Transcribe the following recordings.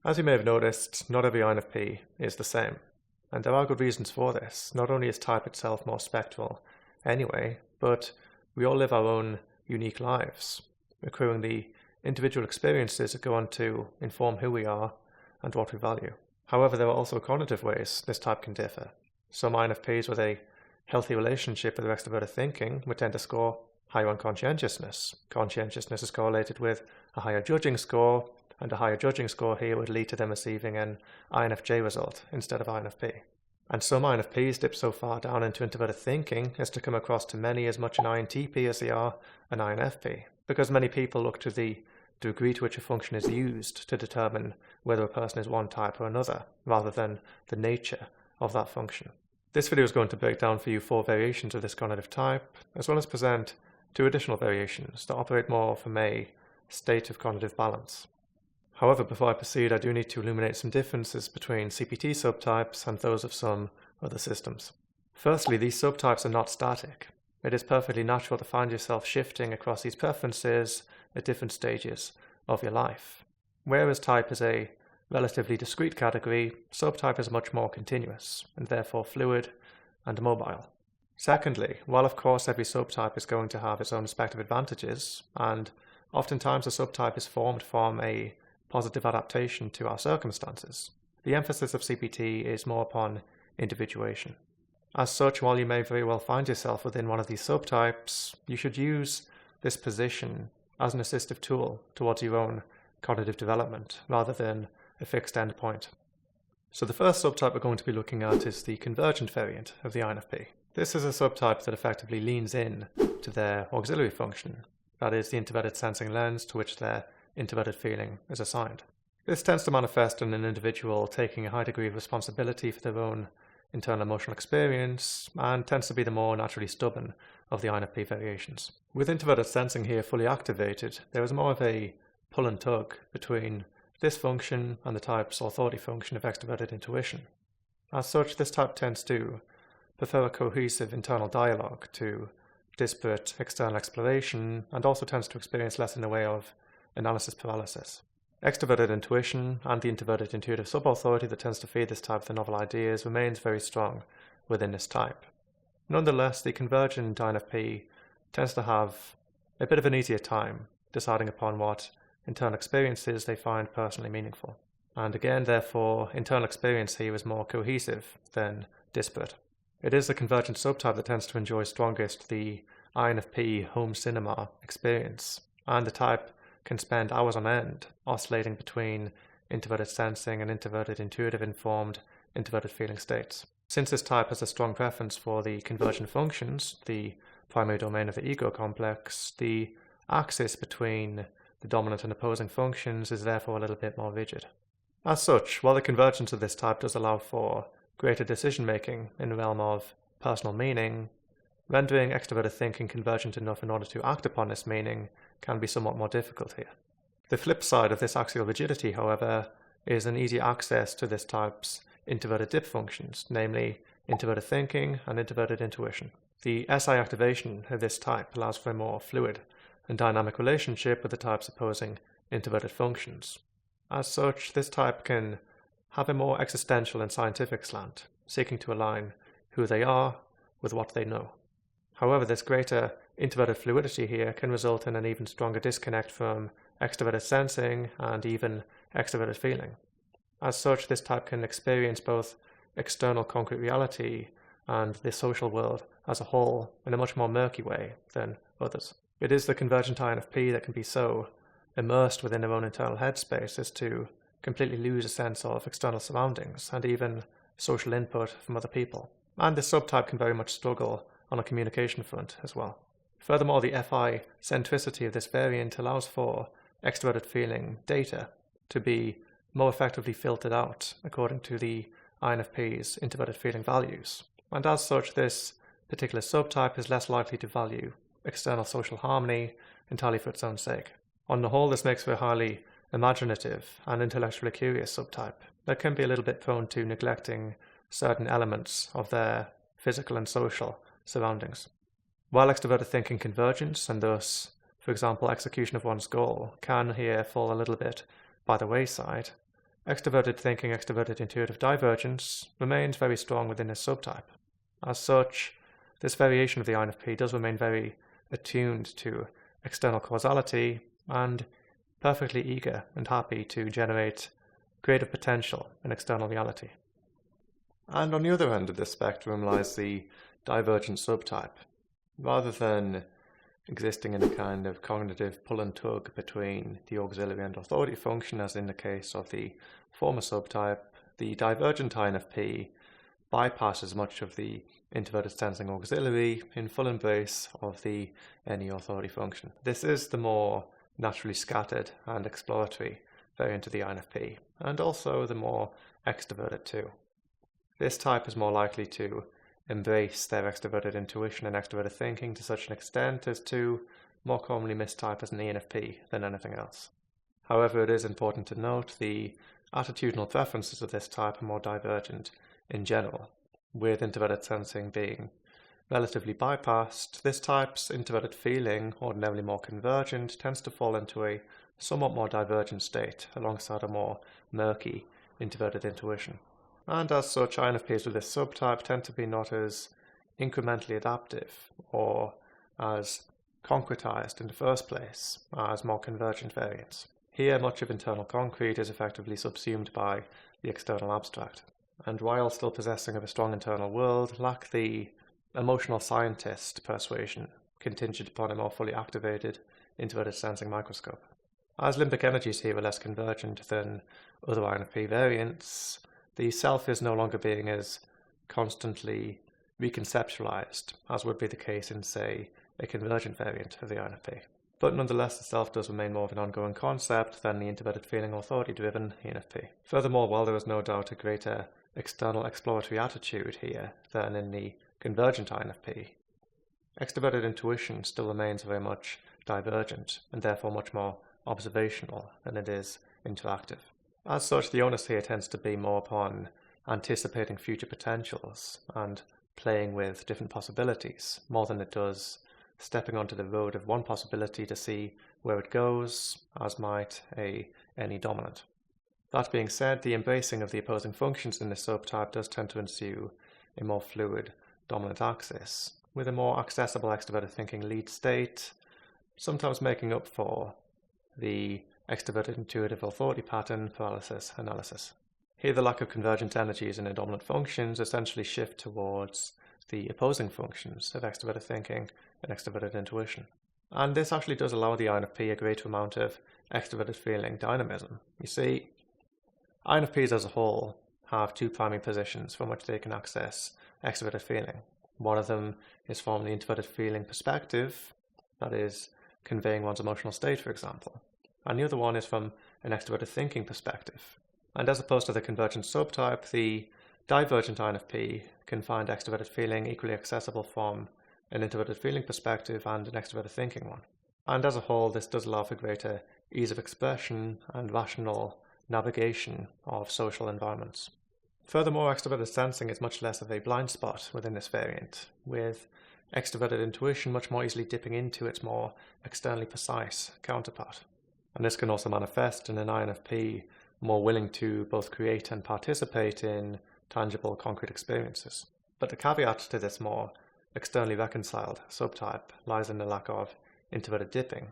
As you may have noticed, not every INFP is the same, and there are good reasons for this. Not only is type itself more spectral anyway, but we all live our own unique lives, accruing the individual experiences that go on to inform who we are and what we value. However, there are also cognitive ways this type can differ. Some INFPs with a healthy relationship with extroverted thinking would tend to score higher on conscientiousness. Conscientiousness is correlated with a higher judging score, and a higher judging score here would lead to them receiving an INFJ result instead of INFP. And some INFPs dip so far down into introverted thinking as to come across to many as much an INTP as they are an INFP, because many people look to the degree to which a function is used to determine whether a person is one type or another, rather than the nature of that function. This video is going to break down for you 4 variations of this cognitive type, as well as present 2 additional variations that operate more from a state of cognitive balance. However, before I proceed, I do need to illuminate some differences between CPT subtypes and those of some other systems. Firstly, these subtypes are not static. It is perfectly natural to find yourself shifting across these preferences at different stages of your life. Whereas type is a relatively discrete category, subtype is much more continuous, and therefore fluid and mobile. Secondly, while of course every subtype is going to have its own respective advantages, and oftentimes a subtype is formed from a positive adaptation to our circumstances, the emphasis of CPT is more upon individuation. As such, while you may very well find yourself within one of these subtypes, you should use this position as an assistive tool towards your own cognitive development, rather than a fixed endpoint. So the first subtype we're going to be looking at is the convergent variant of the INFP. This is a subtype that effectively leans in to their auxiliary function, that is, the introverted sensing lens to which their introverted feeling is assigned. This tends to manifest in an individual taking a high degree of responsibility for their own internal emotional experience, and tends to be the more naturally stubborn of the INFP variations. With introverted sensing here fully activated, there is more of a pull and tug between this function and the type's authority function of extroverted intuition. As such, this type tends to prefer a cohesive internal dialogue to disparate external exploration, and also tends to experience less in the way of analysis paralysis. Extroverted intuition and the introverted intuitive subauthority that tends to feed this type the novel ideas remains very strong within this type. Nonetheless, the convergent INFP tends to have a bit of an easier time deciding upon what internal experiences they find personally meaningful. And again, therefore, internal experience here is more cohesive than disparate. It is the convergent subtype that tends to enjoy strongest the INFP home cinema experience, and the type can spend hours on end oscillating between introverted sensing and introverted intuitive informed introverted feeling states. Since this type has a strong preference for the convergent functions, the primary domain of the ego complex, the axis between the dominant and opposing functions is therefore a little bit more rigid. As such, while the convergence of this type does allow for greater decision making in the realm of personal meaning, rendering extroverted thinking convergent enough in order to act upon this meaning can be somewhat more difficult here. The flip side of this axial rigidity, however, is an easy access to this type's introverted dip functions, namely introverted thinking and introverted intuition. The SI activation of this type allows for a more fluid and dynamic relationship with the type's opposing introverted functions. As such, this type can have a more existential and scientific slant, seeking to align who they are with what they know. However, this greater introverted fluidity here can result in an even stronger disconnect from extroverted sensing and even extroverted feeling. As such, this type can experience both external concrete reality and the social world as a whole in a much more murky way than others. It is the convergent INFP that can be so immersed within their own internal headspace as to completely lose a sense of external surroundings and even social input from other people. And this subtype can very much struggle on a communication front as well. Furthermore, the FI centricity of this variant allows for extroverted feeling data to be more effectively filtered out according to the INFP's introverted feeling values. And as such, this particular subtype is less likely to value external social harmony entirely for its own sake. On the whole, this makes for a highly imaginative and intellectually curious subtype that can be a little bit prone to neglecting certain elements of their physical and social surroundings. While extroverted thinking convergence, and thus, for example, execution of one's goal, can here fall a little bit by the wayside, Extroverted thinking, extroverted intuitive divergence remains very strong within this subtype. As such, this variation of the INFP does remain very attuned to external causality and perfectly eager and happy to generate creative potential in external reality. And on the other end of the spectrum lies the divergent subtype. Rather than existing in a kind of cognitive pull and tug between the auxiliary and authority function, as in the case of the former subtype, the divergent INFP bypasses much of the introverted sensing auxiliary in full embrace of the any authority function. This is the more naturally scattered and exploratory variant of the INFP, and also the more extroverted too. This type is more likely to embrace their extroverted intuition and extroverted thinking to such an extent as to more commonly mistype as an ENFP than anything else. However, it is important to note the attitudinal preferences of this type are more divergent in general, with introverted sensing being relatively bypassed. This type's introverted feeling, ordinarily more convergent, tends to fall into a somewhat more divergent state alongside a more murky introverted intuition. And as such, INFPs with this subtype tend to be not as incrementally adaptive or as concretized in the first place as more convergent variants. Here, much of internal concrete is effectively subsumed by the external abstract, and while still possessing of a strong internal world, lack the emotional scientist persuasion contingent upon a more fully activated introverted sensing microscope. As limbic energies here are less convergent than other INFP variants, the self is no longer being as constantly reconceptualized as would be the case in, say, a convergent variant of the INFP. But nonetheless, the self does remain more of an ongoing concept than the introverted feeling authority-driven ENFP. Furthermore, while there is no doubt a greater external exploratory attitude here than in the convergent INFP, extroverted intuition still remains very much divergent and therefore much more observational than it is interactive. As such, the onus here tends to be more upon anticipating future potentials and playing with different possibilities, more than it does stepping onto the road of one possibility to see where it goes, as might any dominant. That being said, the embracing of the opposing functions in this subtype does tend to ensue a more fluid dominant axis, with a more accessible extroverted thinking lead state, sometimes making up for the extroverted intuitive authority pattern paralysis analysis. Here, the lack of convergent energies in the dominant functions essentially shift towards the opposing functions of extroverted thinking and extroverted intuition. And this actually does allow the INFP a greater amount of extroverted feeling dynamism. You see, INFPs as a whole have two primary positions from which they can access extroverted feeling. One of them is from the introverted feeling perspective, that is, conveying one's emotional state, for example. And the other one is from an extroverted thinking perspective. And as opposed to the convergent subtype, the divergent INFP can find extroverted feeling equally accessible from an introverted feeling perspective and an extroverted thinking one. And as a whole, this does allow for greater ease of expression and rational navigation of social environments. Furthermore, extroverted sensing is much less of a blind spot within this variant, with extroverted intuition much more easily dipping into its more externally precise counterpart. And this can also manifest in an INFP more willing to both create and participate in tangible, concrete experiences. But the caveat to this more externally reconciled subtype lies in the lack of introverted dipping.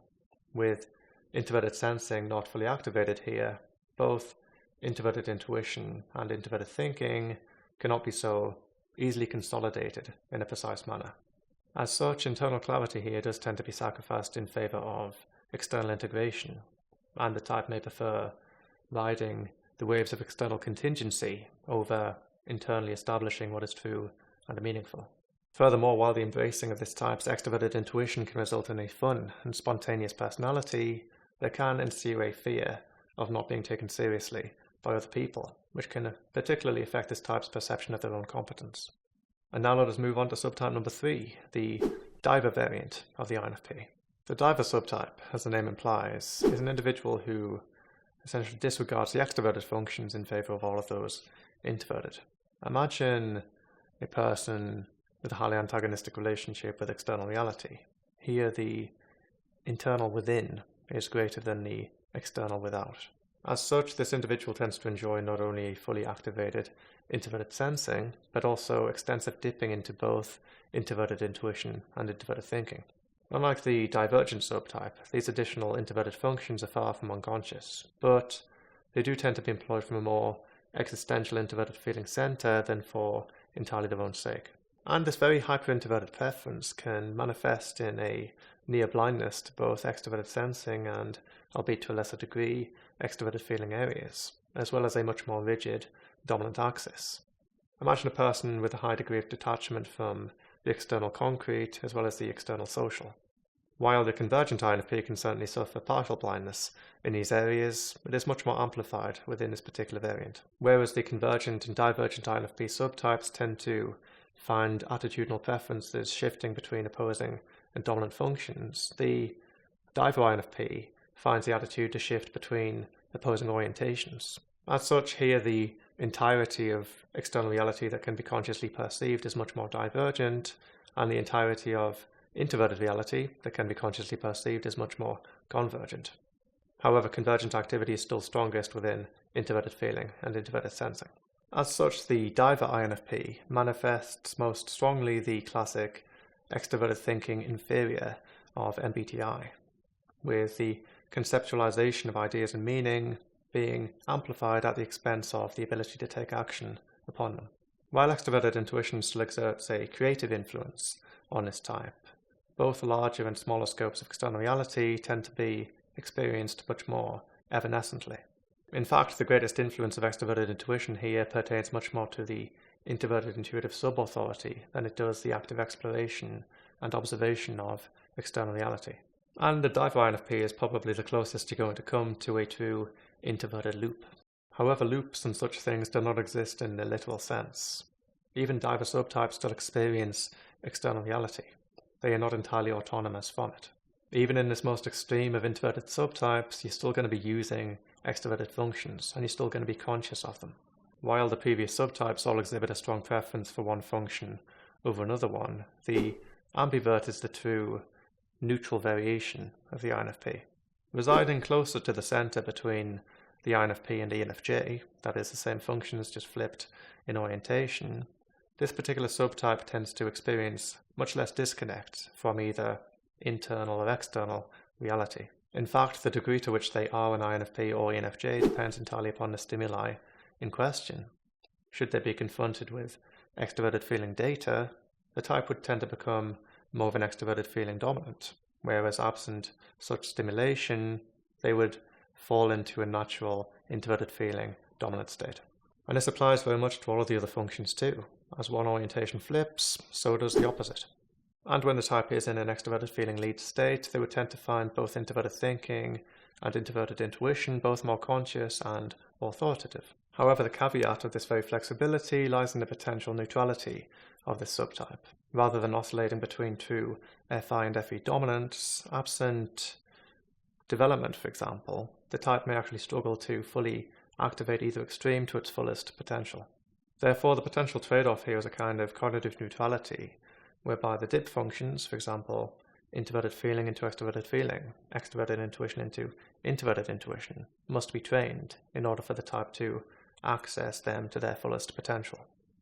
With introverted sensing not fully activated here, both introverted intuition and introverted thinking cannot be so easily consolidated in a precise manner. As such, internal clarity here does tend to be sacrificed in favor of external integration, and the type may prefer riding the waves of external contingency over internally establishing what is true and meaningful. Furthermore, while the embracing of this type's extroverted intuition can result in a fun and spontaneous personality, there can ensue a fear of not being taken seriously by other people, which can particularly affect this type's perception of their own competence. And now let us move on to subtype number 3, the diver variant of the INFP. The diver subtype, as the name implies, is an individual who essentially disregards the extroverted functions in favor of all of those introverted. Imagine a person with a highly antagonistic relationship with external reality. Here, the internal within is greater than the external without. As such, this individual tends to enjoy not only fully activated introverted sensing, but also extensive dipping into both introverted intuition and introverted thinking. Unlike the divergent subtype, these additional introverted functions are far from unconscious, but they do tend to be employed from a more existential introverted feeling center than for entirely their own sake. And this very hyper-introverted preference can manifest in a near blindness to both extroverted sensing and, albeit to a lesser degree, extroverted feeling areas, as well as a much more rigid dominant axis. Imagine a person with a high degree of detachment from the external concrete as well as the external social. While the convergent INFP can certainly suffer partial blindness in these areas, it is much more amplified within this particular variant. Whereas the convergent and divergent INFP subtypes tend to find attitudinal preferences shifting between opposing and dominant functions, the diver INFP finds the attitude to shift between opposing orientations. As such, here the entirety of external reality that can be consciously perceived is much more divergent, and the entirety of introverted reality that can be consciously perceived is much more convergent. However, convergent activity is still strongest within introverted feeling and introverted sensing. As such, the diver INFP manifests most strongly the classic extroverted thinking inferior of MBTI, with the conceptualization of ideas and meaning being amplified at the expense of the ability to take action upon them. While extroverted intuition still exerts a creative influence on this type, both larger and smaller scopes of external reality tend to be experienced much more evanescently. In fact, the greatest influence of extroverted intuition here pertains much more to the introverted intuitive sub-authority than it does the active exploration and observation of external reality. And the diver INFP is probably the closest you're going to come to a true introverted loop. However, loops and such things do not exist in the literal sense. Even diver subtypes still experience external reality. They are not entirely autonomous from it. Even in this most extreme of introverted subtypes, you're still going to be using extroverted functions, and you're still going to be conscious of them. While the previous subtypes all exhibit a strong preference for one function over another one, the ambivert is the true neutral variation of the INFP. Residing closer to the center between the INFP and the ENFJ, that is the same functions just flipped in orientation, this particular subtype tends to experience much less disconnect from either internal or external reality. In fact, the degree to which they are an INFP or ENFJ depends entirely upon the stimuli in question. Should they be confronted with extroverted feeling data, the type would tend to become more of an extroverted feeling dominant, whereas absent such stimulation, they would fall into a natural introverted feeling dominant state. And this applies very much to all of the other functions too. As one orientation flips, so does the opposite. And when the type is in an extroverted feeling lead state, they would tend to find both introverted thinking and introverted intuition both more conscious and authoritative. However, the caveat of this very flexibility lies in the potential neutrality of this subtype. Rather than oscillating between true FI and FE dominance, absent development, for example, the type may actually struggle to fully activate either extreme to its fullest potential. Therefore, the potential trade-off here is a kind of cognitive neutrality, whereby the dip functions, for example, introverted feeling into extroverted feeling, extroverted intuition into introverted intuition, must be trained in order for the type to access them to their fullest potential.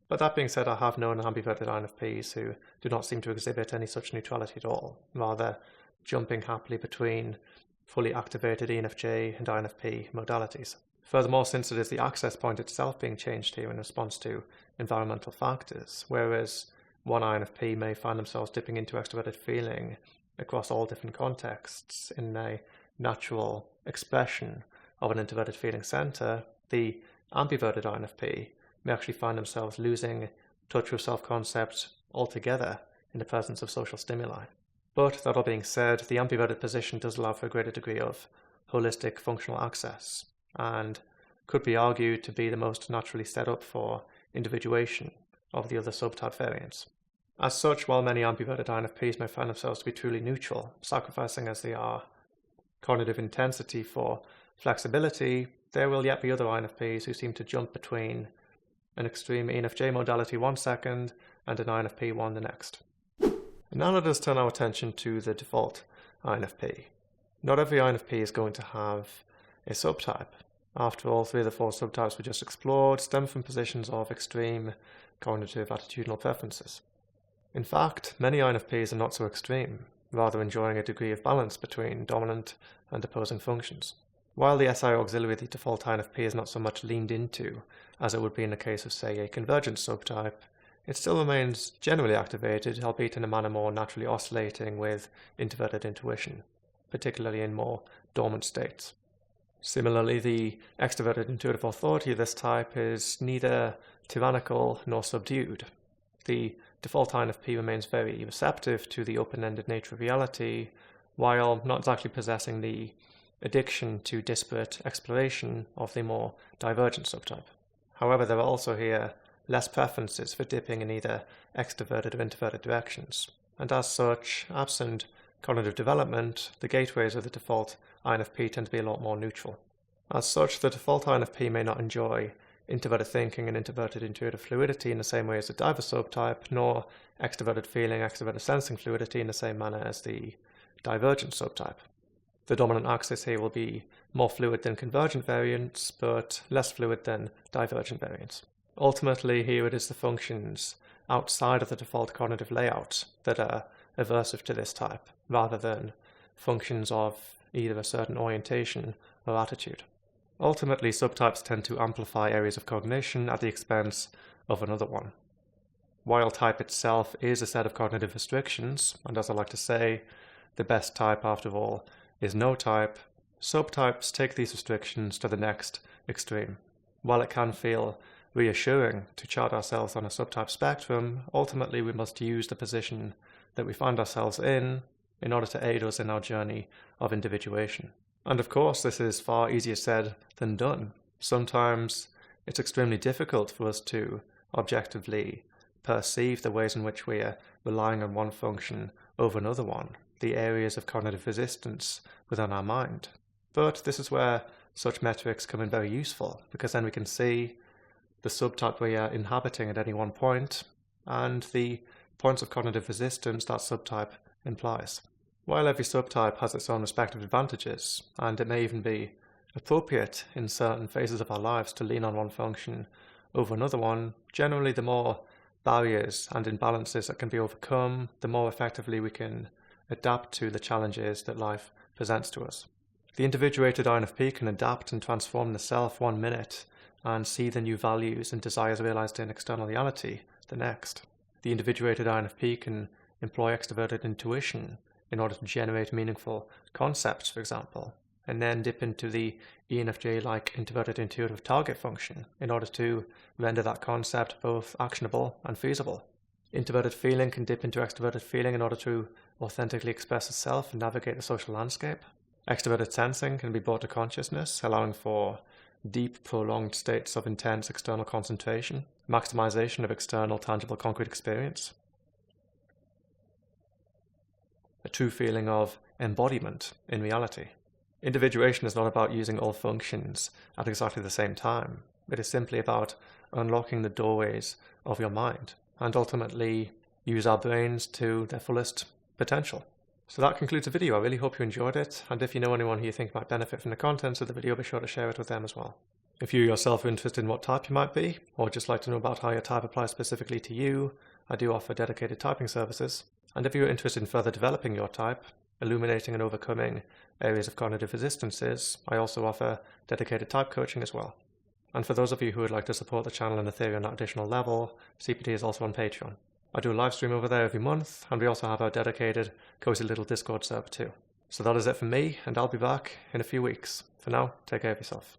But that being said, I have known ambiverted INFPs who do not seem to exhibit any such neutrality at all, rather jumping happily between fully activated ENFJ and INFP modalities. Furthermore, since it is the access point itself being changed here in response to environmental factors, whereas one INFP may find themselves dipping into extroverted feeling across all different contexts in a natural expression of an introverted feeling center, the ambiverted INFP may actually find themselves losing touch with self-concept altogether in the presence of social stimuli. But that all being said, the ambiverted position does allow for a greater degree of holistic functional access, and could be argued to be the most naturally set up for individuation of the other subtype variants. As such, while many ambiverted INFPs may find themselves to be truly neutral, sacrificing as they are cognitive intensity for flexibility, there will yet be other INFPs who seem to jump between an extreme ENFJ modality 1 second and an INFP one the next. And now let us turn our attention to the default INFP. Not every INFP is going to have a subtype, After all, 3 of the 4 subtypes we just explored stem from positions of extreme cognitive attitudinal preferences. In fact, many INFPs are not so extreme, rather enjoying a degree of balance between dominant and opposing functions. While the SI auxiliary of the default INFP is not so much leaned into as it would be in the case of, say, a convergent subtype, it still remains generally activated, albeit in a manner more naturally oscillating with introverted intuition, particularly in more dormant states. Similarly, the extroverted intuitive authority of this type is neither tyrannical nor subdued. The default INFP remains very receptive to the open-ended nature of reality, while not exactly possessing the addiction to disparate exploration of the more divergent subtype. However, there are also here less preferences for dipping in either extroverted or introverted directions, and as such, absent cognitive development, the gateways of the default INFP tend to be a lot more neutral. As such, the default INFP may not enjoy introverted thinking and introverted intuitive fluidity in the same way as the diverse subtype, nor extroverted feeling, extroverted sensing fluidity in the same manner as the divergent subtype. The dominant axis here will be more fluid than convergent variants, but less fluid than divergent variants. Ultimately, here it is the functions outside of the default cognitive layout that are aversive to this type, rather than functions of either a certain orientation or attitude. Ultimately, subtypes tend to amplify areas of cognition at the expense of another one. While type itself is a set of cognitive restrictions, and as I like to say, the best type, after all, is no type, subtypes take these restrictions to the next extreme. While it can feel reassuring to chart ourselves on a subtype spectrum, ultimately we must use the position that we find ourselves in order to aid us in our journey of individuation. And of course, this is far easier said than done. Sometimes it's extremely difficult for us to objectively perceive the ways in which we are relying on one function over another one, the areas of cognitive resistance within our mind. But this is where such metrics come in very useful, because then we can see the subtype we are inhabiting at any one point and the points of cognitive resistance that subtype implies. While every subtype has its own respective advantages, and it may even be appropriate in certain phases of our lives to lean on one function over another one, generally the more barriers and imbalances that can be overcome, the more effectively we can adapt to the challenges that life presents to us. The individuated INFP can adapt and transform the self 1 minute and see the new values and desires realized in external reality the next. The individuated INFP can employ extroverted intuition in order to generate meaningful concepts, for example, and then dip into the ENFJ-like introverted intuitive target function in order to render that concept both actionable and feasible. Introverted feeling can dip into extroverted feeling in order to authentically express itself and navigate the social landscape. Extroverted sensing can be brought to consciousness, allowing for deep, prolonged states of intense external concentration, maximization of external, tangible, concrete experience. A true feeling of embodiment in reality. Individuation is not about using all functions at exactly the same time. It is simply about unlocking the doorways of your mind and ultimately use our brains to their fullest potential. So that concludes the video. I really hope you enjoyed it, and if you know anyone who you think might benefit from the contents of the video, be sure to share it with them as well. If you yourself are interested in what type you might be, or just like to know about how your type applies specifically to you, I do offer dedicated typing services. And if you're interested in further developing your type, illuminating and overcoming areas of cognitive resistances, I also offer dedicated type coaching as well. And for those of you who would like to support the channel in a theory on that additional level, CPT is also on Patreon. I do a live stream over there every month, and we also have our dedicated cozy little Discord server too. So that is it from me, and I'll be back in a few weeks. For now, take care of yourself.